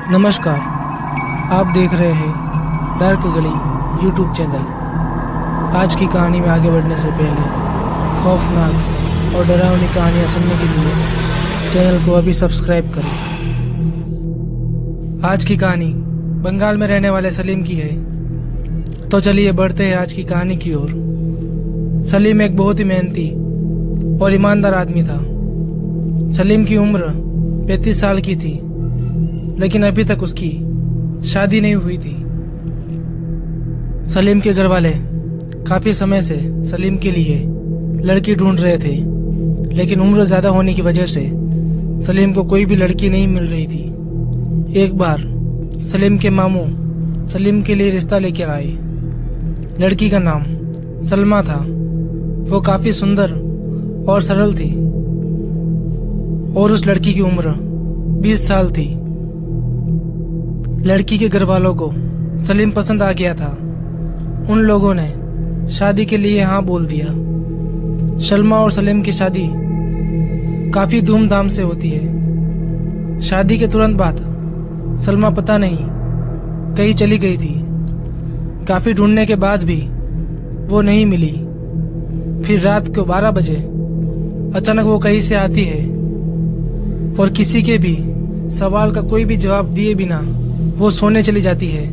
नमस्कार, आप देख रहे हैं डार्क गली यूट्यूब चैनल। आज की कहानी में आगे बढ़ने से पहले खौफनाक और डरावनी कहानियाँ सुनने के लिए चैनल को अभी सब्सक्राइब करें। आज की कहानी बंगाल में रहने वाले सलीम की है। तो चलिए बढ़ते हैं आज की कहानी की ओर। सलीम एक बहुत ही मेहनती और ईमानदार आदमी था। सलीम की उम्र 35 साल की थी, लेकिन अभी तक उसकी शादी नहीं हुई थी। सलीम के घर वाले काफ़ी समय से सलीम के लिए लड़की ढूंढ रहे थे, लेकिन उम्र ज़्यादा होने की वजह से सलीम को कोई भी लड़की नहीं मिल रही थी। एक बार सलीम के मामू सलीम के लिए रिश्ता लेकर आए। लड़की का नाम सलमा था। वो काफ़ी सुंदर और सरल थी और उस लड़की की उम्र 20 साल थी। लड़की के घर वालों को सलीम पसंद आ गया था। उन लोगों ने शादी के लिए हाँ बोल दिया। सलमा और सलीम की शादी काफ़ी धूमधाम से होती है। शादी के तुरंत बाद सलमा पता नहीं कहीं चली गई थी। काफ़ी ढूंढने के बाद भी वो नहीं मिली। फिर रात को 12 बजे अचानक वो कहीं से आती है और किसी के भी सवाल का कोई भी जवाब दिए बिना वो सोने चली जाती है।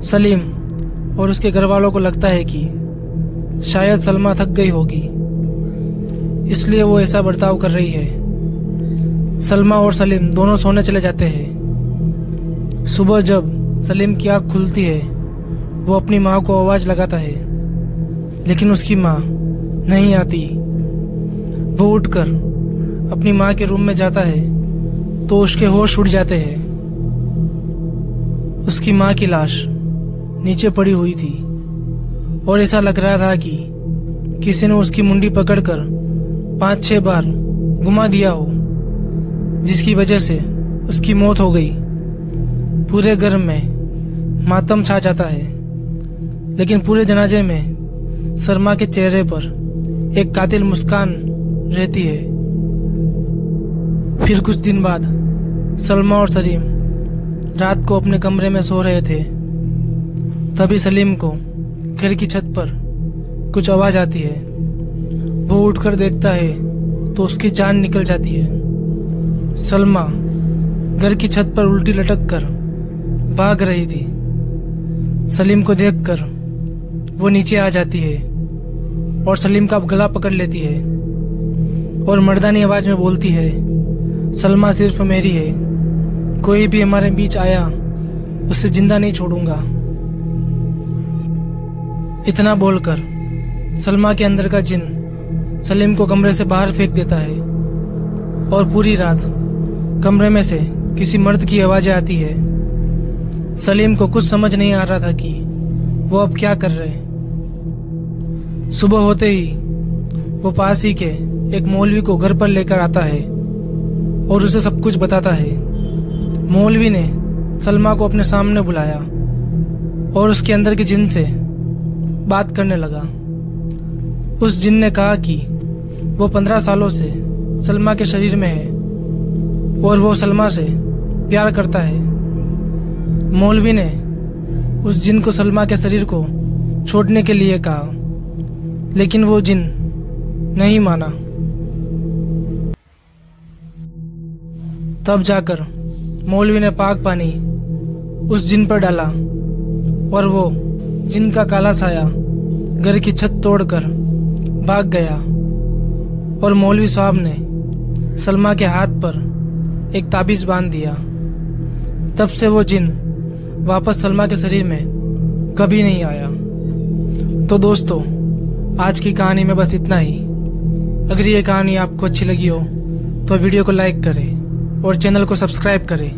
सलीम और उसके घर वालों को लगता है कि शायद सलमा थक गई होगी, इसलिए वो ऐसा बर्ताव कर रही है। सलमा और सलीम दोनों सोने चले जाते हैं। सुबह जब सलीम की आँख खुलती है, वो अपनी माँ को आवाज़ लगाता है, लेकिन उसकी माँ नहीं आती। वो उठकर अपनी माँ के रूम में जाता है तो उसके होश उड़ जाते हैं। उसकी माँ की लाश नीचे पड़ी हुई थी और ऐसा लग रहा था कि किसी ने उसकी मुंडी पकड़कर 5-6 बार घुमा दिया हो, जिसकी वजह से उसकी मौत हो गई। पूरे घर में मातम छा जाता है, लेकिन पूरे जनाजे में सलमा के चेहरे पर एक कातिल मुस्कान रहती है। फिर कुछ दिन बाद सलमा और सलीम रात को अपने कमरे में सो रहे थे। तभी सलीम को घर की छत पर कुछ आवाज़ आती है। वो उठकर देखता है तो उसकी जान निकल जाती है। सलमा घर की छत पर उल्टी लटक कर भाग रही थी। सलीम को देखकर वो नीचे आ जाती है और सलीम का गला पकड़ लेती है और मर्दानी आवाज़ में बोलती है, सलमा सिर्फ मेरी है, कोई भी हमारे बीच आया उससे जिंदा नहीं छोड़ूंगा। इतना बोलकर सलमा के अंदर का जिन सलीम को कमरे से बाहर फेंक देता है और पूरी रात कमरे में से किसी मर्द की आवाज़ें आती है। सलीम को कुछ समझ नहीं आ रहा था कि वो अब क्या कर रहे हैं। सुबह होते ही वो पास ही के एक मौलवी को घर पर लेकर आता है और उसे सब कुछ बताता है। मौलवी ने सलमा को अपने सामने बुलाया और उसके अंदर के जिन से बात करने लगा। उस जिन ने कहा कि वो 15 सालों से सलमा के शरीर में है और वो सलमा से प्यार करता है। मौलवी ने उस जिन को सलमा के शरीर को छोड़ने के लिए कहा, लेकिन वो जिन नहीं माना। तब जाकर मौलवी ने पाक पानी उस जिन पर डाला और वो जिन का काला साया घर की छत तोड़कर भाग गया और मौलवी साहब ने सलमा के हाथ पर एक ताबीज बांध दिया। तब से वो जिन वापस सलमा के शरीर में कभी नहीं आया। तो दोस्तों, आज की कहानी में बस इतना ही। अगर ये कहानी आपको अच्छी लगी हो तो वीडियो को लाइक करें और चैनल को सब्सक्राइब करें।